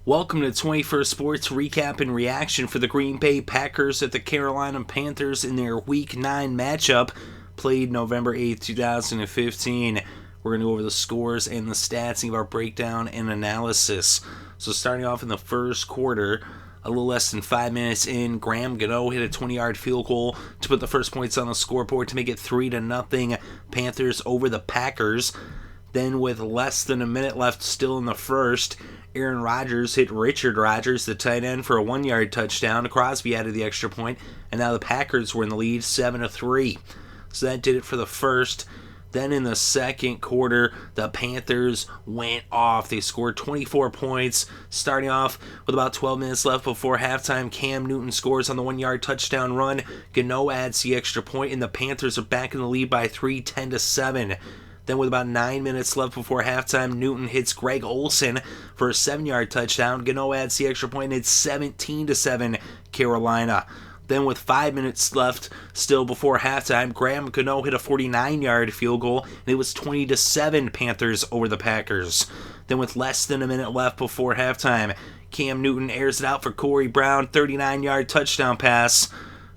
Welcome to 21st Sports Recap and Reaction for the Green Bay Packers at the Carolina Panthers in their Week 9 matchup, played November 8th, 2015. We're going to go over the scores and the stats and give our breakdown and analysis. So starting off in the first quarter, a little less than 5 minutes in, Graham Gano hit a 20-yard field goal to put the first points on the scoreboard to make it 3-0 Panthers over the Packers. Then with less than a minute left still in the first, Aaron Rodgers hit Richard Rodgers, the tight end, for a 1-yard touchdown. Crosby added the extra point, and now the Packers were in the lead 7-3. So that did it for the first. Then in the second quarter, the Panthers went off. They scored 24 points, starting off with about 12 minutes left before halftime. Cam Newton scores on the 1-yard touchdown run. Gano adds the extra point, and the Panthers are back in the lead by 3, 10-7. Then with about 9 minutes left before halftime, Newton hits Greg Olsen for a 7-yard touchdown. Gano adds the extra point, and it's 17-7 Carolina. Then with 5 minutes left still before halftime, Graham Gano hit a 49-yard field goal, and it was 20-7 Panthers over the Packers. Then with less than a minute left before halftime, Cam Newton airs it out for Corey Brown, 39-yard touchdown pass.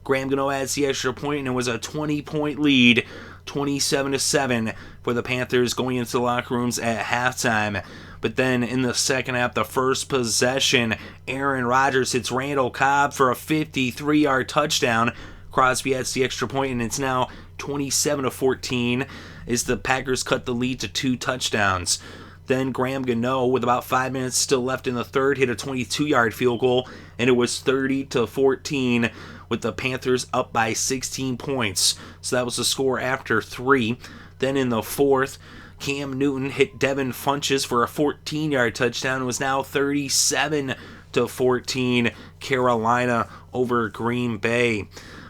Graham Gano adds the extra point, and it was a 20-point lead, 27-7 for the Panthers going into the locker rooms at halftime. But then in the second half, the first possession, Aaron Rodgers hits Randall Cobb for a 53-yard touchdown. Crosby adds the extra point, and it's now 27-14 as the Packers cut the lead to 2 touchdowns. Then Graham Gano, with about 5 minutes still left in the third, hit a 22-yard field goal, and it was 30-14 with the Panthers up by 16 points. So that was the score after 3. Then in the fourth, Cam Newton hit Devin Funchess for a 14-yard touchdown. It was now 37-14 Carolina over Green Bay.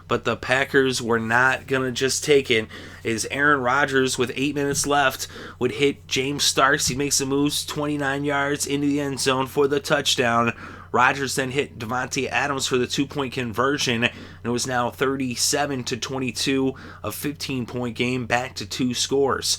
But the Packers were not going to just take it, as Aaron Rodgers, with 8 minutes left, would hit James Starks. He makes the moves 29 yards into the end zone for the touchdown. Rodgers then hit Devontae Adams for the 2-point conversion, and it was now 37-22, a 15-point game, back to 2 scores.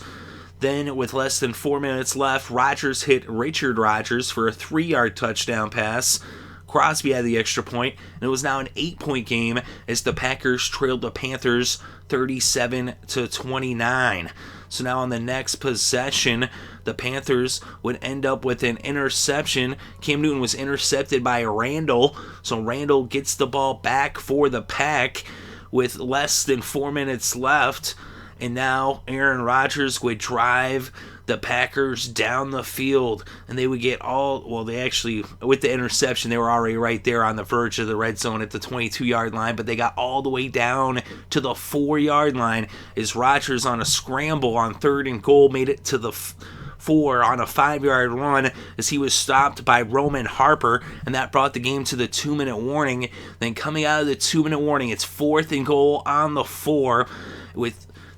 Then, with less than 4 minutes left, Rodgers hit Richard Rodgers for a 3-yard touchdown pass. Crosby had the extra point, and it was now an 8-point game as the Packers trailed the Panthers 37-29. So now on the next possession, the Panthers would end up with an interception. Cam Newton was intercepted by Randall, so Randall gets the ball back for the Pack with less than 4 minutes left. And now Aaron Rodgers would drive the Packers down the field, and they would get with the interception, they were already right there on the verge of the red zone at the 22-yard line, but they got all the way down to the 4-yard line as Rodgers on a scramble on 3rd and goal made it to the 4 on a 5-yard run as he was stopped by Roman Harper, and that brought the game to the 2-minute warning. Then coming out of the 2-minute warning, it's 4th and goal on the 4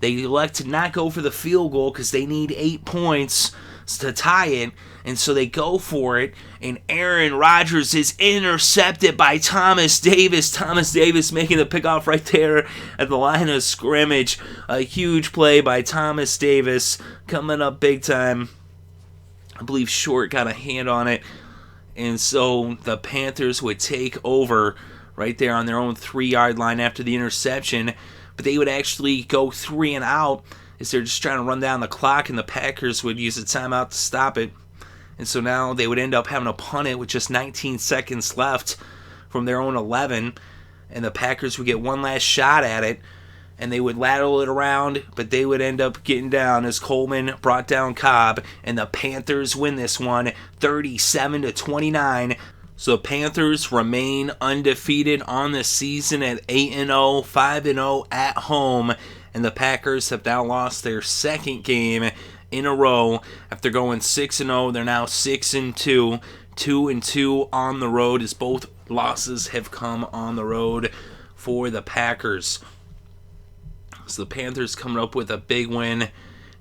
They elect to not go for the field goal because they need 8 points to tie it, and so they go for it, and Aaron Rodgers is intercepted by Thomas Davis. Thomas Davis making the pickoff right there at the line of scrimmage. A huge play by Thomas Davis coming up big time. I believe Short got a hand on it, and so the Panthers would take over right there on their own 3-yard line after the interception. But they would actually go 3 and out as they're just trying to run down the clock, and the Packers would use a timeout to stop it. And so now they would end up having to punt it with just 19 seconds left from their own 11, and the Packers would get one last shot at it, and they would lateral it around, but they would end up getting down as Coleman brought down Cobb, and the Panthers win this one 37-29. So the Panthers remain undefeated on the season at 8-0, 5-0 at home, and the Packers have now lost their second game in a row. After going 6-0, they're now 6-2, 2-2 on the road, as both losses have come on the road for the Packers. So the Panthers coming up with a big win,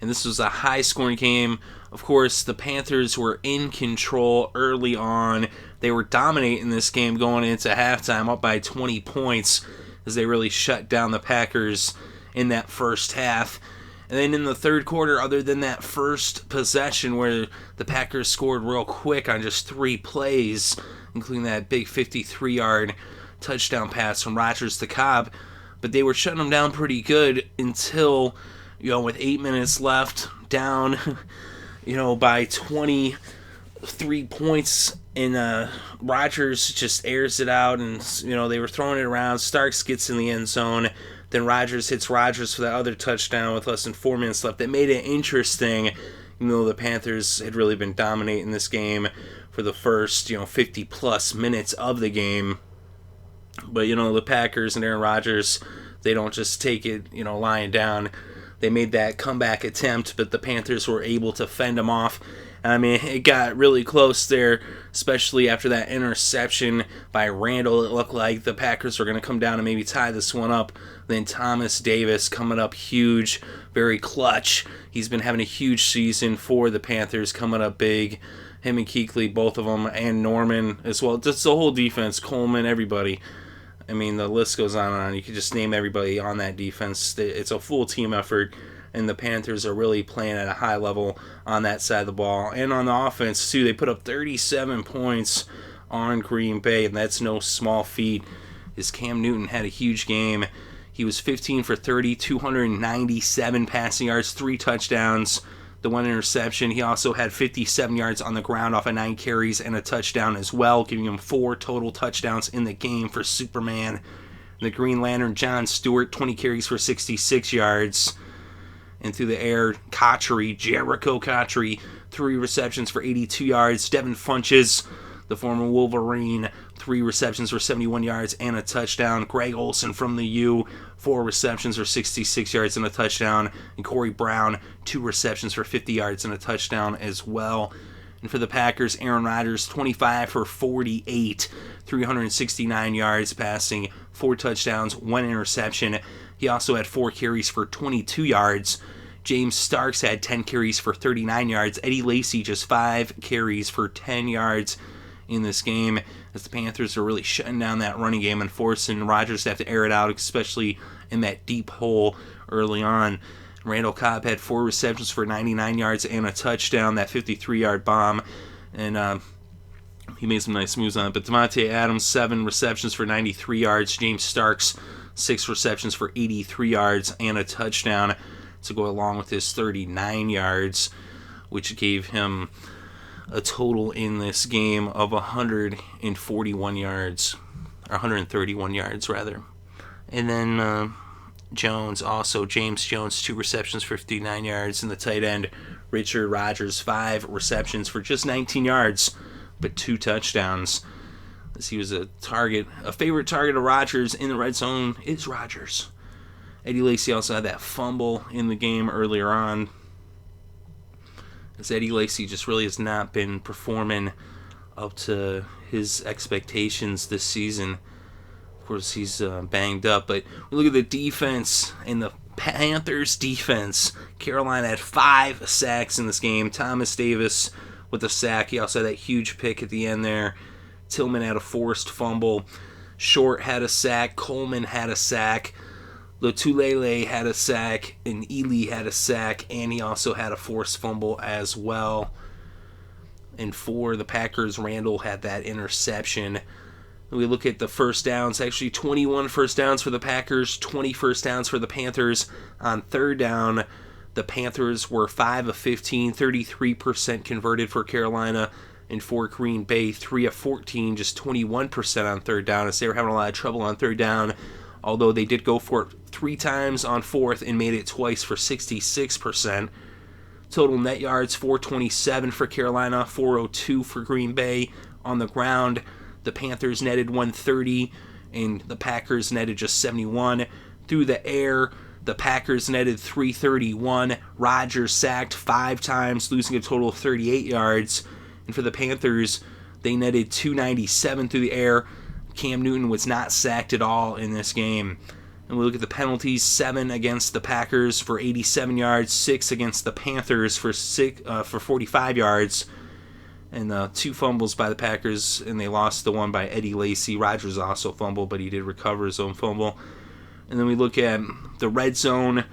and this was a high-scoring game. Of course, the Panthers were in control early on. They were dominating this game going into halftime, up by 20 points, as they really shut down the Packers in that first half. And then in the third quarter, other than that first possession where the Packers scored real quick on just 3 plays, including that big 53-yard touchdown pass from Rodgers to Cobb, but they were shutting them down pretty good until, with 8 minutes left, down, by 23 points, and Rodgers just airs it out, and, they were throwing it around. Starks gets in the end zone. Then Rodgers hits Rodgers for that other touchdown with less than 4 minutes left. That made it interesting, the Panthers had really been dominating this game for the first, 50-plus minutes of the game. But, the Packers and Aaron Rodgers, they don't just take it, lying down. They made that comeback attempt, but the Panthers were able to fend them off. I mean, it got really close there, especially after that interception by Randall. It looked like the Packers were going to come down and maybe tie this one up. Then Thomas Davis coming up huge, very clutch. He's been having a huge season for the Panthers, coming up big. Him and Kuechly, both of them, and Norman as well. Just the whole defense, Coleman, everybody. I mean, the list goes on and on. You could just name everybody on that defense. It's a full team effort, and the Panthers are really playing at a high level on that side of the ball. And on the offense, too, they put up 37 points on Green Bay, and that's no small feat. As Cam Newton had a huge game. He was 15 for 30, 297 passing yards, 3 touchdowns, the 1 interception. He also had 57 yards on the ground off of 9 carries and a touchdown as well, giving him 4 total touchdowns in the game for Superman. The Green Lantern, John Stewart, 20 carries for 66 yards. And through the air, Jericho Cotchery, 3 receptions for 82 yards. Devin Funches, the former Wolverine, 3 receptions for 71 yards and a touchdown. Greg Olsen from the U, 4 receptions for 66 yards and a touchdown. And Corey Brown, 2 receptions for 50 yards and a touchdown as well. And for the Packers, Aaron Rodgers, 25 for 48, 369 yards passing, 4 touchdowns, 1 interception. He also had 4 carries for 22 yards. James Starks had 10 carries for 39 yards. Eddie Lacy just 5 carries for 10 yards in this game, as the Panthers are really shutting down that running game and forcing Rodgers to have to air it out, especially in that deep hole early on. Randall Cobb had 4 receptions for 99 yards and a touchdown, that 53-yard bomb, and he made some nice moves on it. But Devontae Adams, 7 receptions for 93 yards. James Starks, 6 receptions for 83 yards and a touchdown to go along with his 39 yards, which gave him a total in this game of 141 yards, or 131 yards rather. And then James Jones, 2 receptions for 59 yards, and the tight end Richard Rodgers, 5 receptions for just 19 yards, but 2 touchdowns. As he was a favorite target of Rodgers in the red zone is Rodgers. Eddie Lacy also had that fumble in the game earlier on, as Eddie Lacy just really has not been performing up to his expectations this season. Of course, he's banged up, but we look at the defense and the Panthers' defense. Carolina had 5 sacks in this game. Thomas Davis with a sack. He also had that huge pick at the end there. Tillman had a forced fumble. Short had a sack. Coleman had a sack. Lotulelei had a sack, and Ely had a sack, and he also had a forced fumble as well. And for the Packers, Randall had that interception. We look at the first downs, actually 21 first downs for the Packers, 20 first downs for the Panthers. On third down, the Panthers were 5 of 15, 33% converted for Carolina, and for Green Bay, 3 of 14, just 21% on third down, as they were having a lot of trouble on third down. Although they did go for it 3 times on fourth and made it twice for 66%. Total net yards, 427 for Carolina, 402 for Green Bay. On the ground, the Panthers netted 130, and the Packers netted just 71. Through the air, the Packers netted 331. Rodgers sacked 5 times, losing a total of 38 yards. And for the Panthers, they netted 297 through the air. Cam Newton was not sacked at all in this game. And we look at the penalties, 7 against the Packers for 87 yards, 6 against the Panthers for 45 yards, and 2 fumbles by the Packers, and they lost the one by Eddie Lacy. Rodgers also fumbled, but he did recover his own fumble. And then we look at the red zone,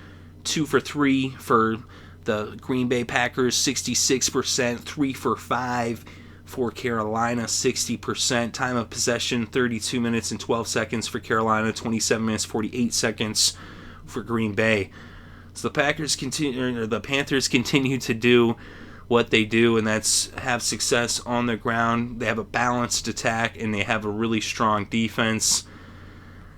2 for 3 for the Green Bay Packers, 66%, 3 for 5 for Carolina, 60%. Time of possession, 32 minutes and 12 seconds for Carolina, 27 minutes, 48 seconds for Green Bay. So the Panthers continue to do what they do, and that's have success on the ground. They have a balanced attack, and they have a really strong defense.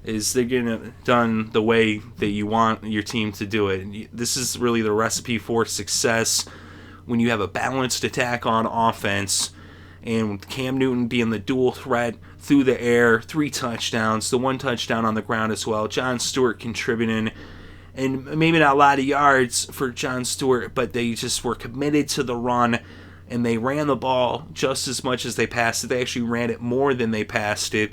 They're getting it done the way that you want your team to do it. This is really the recipe for success when you have a balanced attack on offense, and with Cam Newton being the dual threat through the air, 3 touchdowns, the 1 touchdown on the ground as well. John Stewart contributing, and maybe not a lot of yards for John Stewart, but they just were committed to the run, and they ran the ball just as much as they passed it. They actually ran it more than they passed it,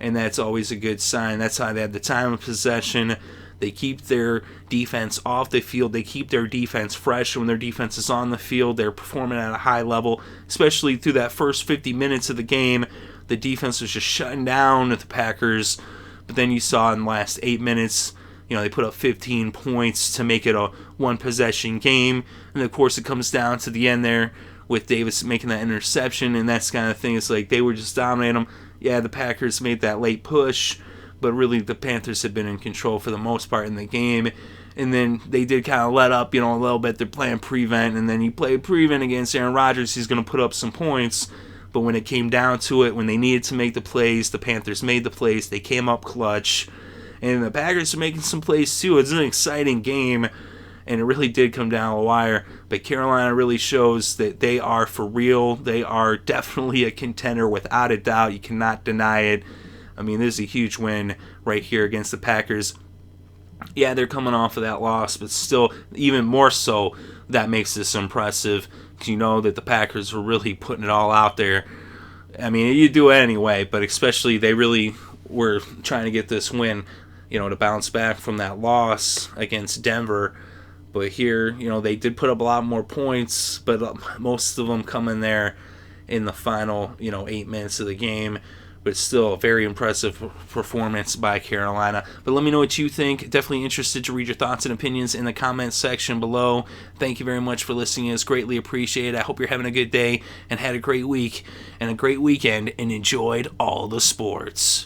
and that's always a good sign. That's how they have the time of possession. They keep their defense off the field. They keep their defense fresh. When their defense is on the field, they're performing at a high level, especially through that first 50 minutes of the game. The defense was just shutting down the Packers, but then you saw in the last 8 minutes, they put up 15 points to make it a one-possession game. And, of course, it comes down to the end there with Davis making that interception, and that's kind of thing. It's like they were just dominating them. Yeah, the Packers made that late push, but really the Panthers have been in control for the most part in the game. And then they did kind of let up, a little bit. They're playing prevent, and then you play prevent against Aaron Rodgers, he's going to put up some points. But when it came down to it, when they needed to make the plays, the Panthers made the plays. They came up clutch. And the Packers are making some plays too. It's an exciting game, and it really did come down the wire. But Carolina really shows that they are for real. They are definitely a contender without a doubt. You cannot deny it. I mean, this is a huge win right here against the Packers. Yeah, they're coming off of that loss, but still, even more so, that makes this impressive, because you know that the Packers were really putting it all out there. I mean, you do it anyway, but especially they really were trying to get this win, to bounce back from that loss against Denver. But here, they did put up a lot more points, but most of them come in there in the final, 8 minutes of the game. But still a very impressive performance by Carolina. But let me know what you think. Definitely interested to read your thoughts and opinions in the comments section below. Thank you very much for listening. It's greatly appreciated. I hope you're having a good day and had a great week and a great weekend and enjoyed all the sports.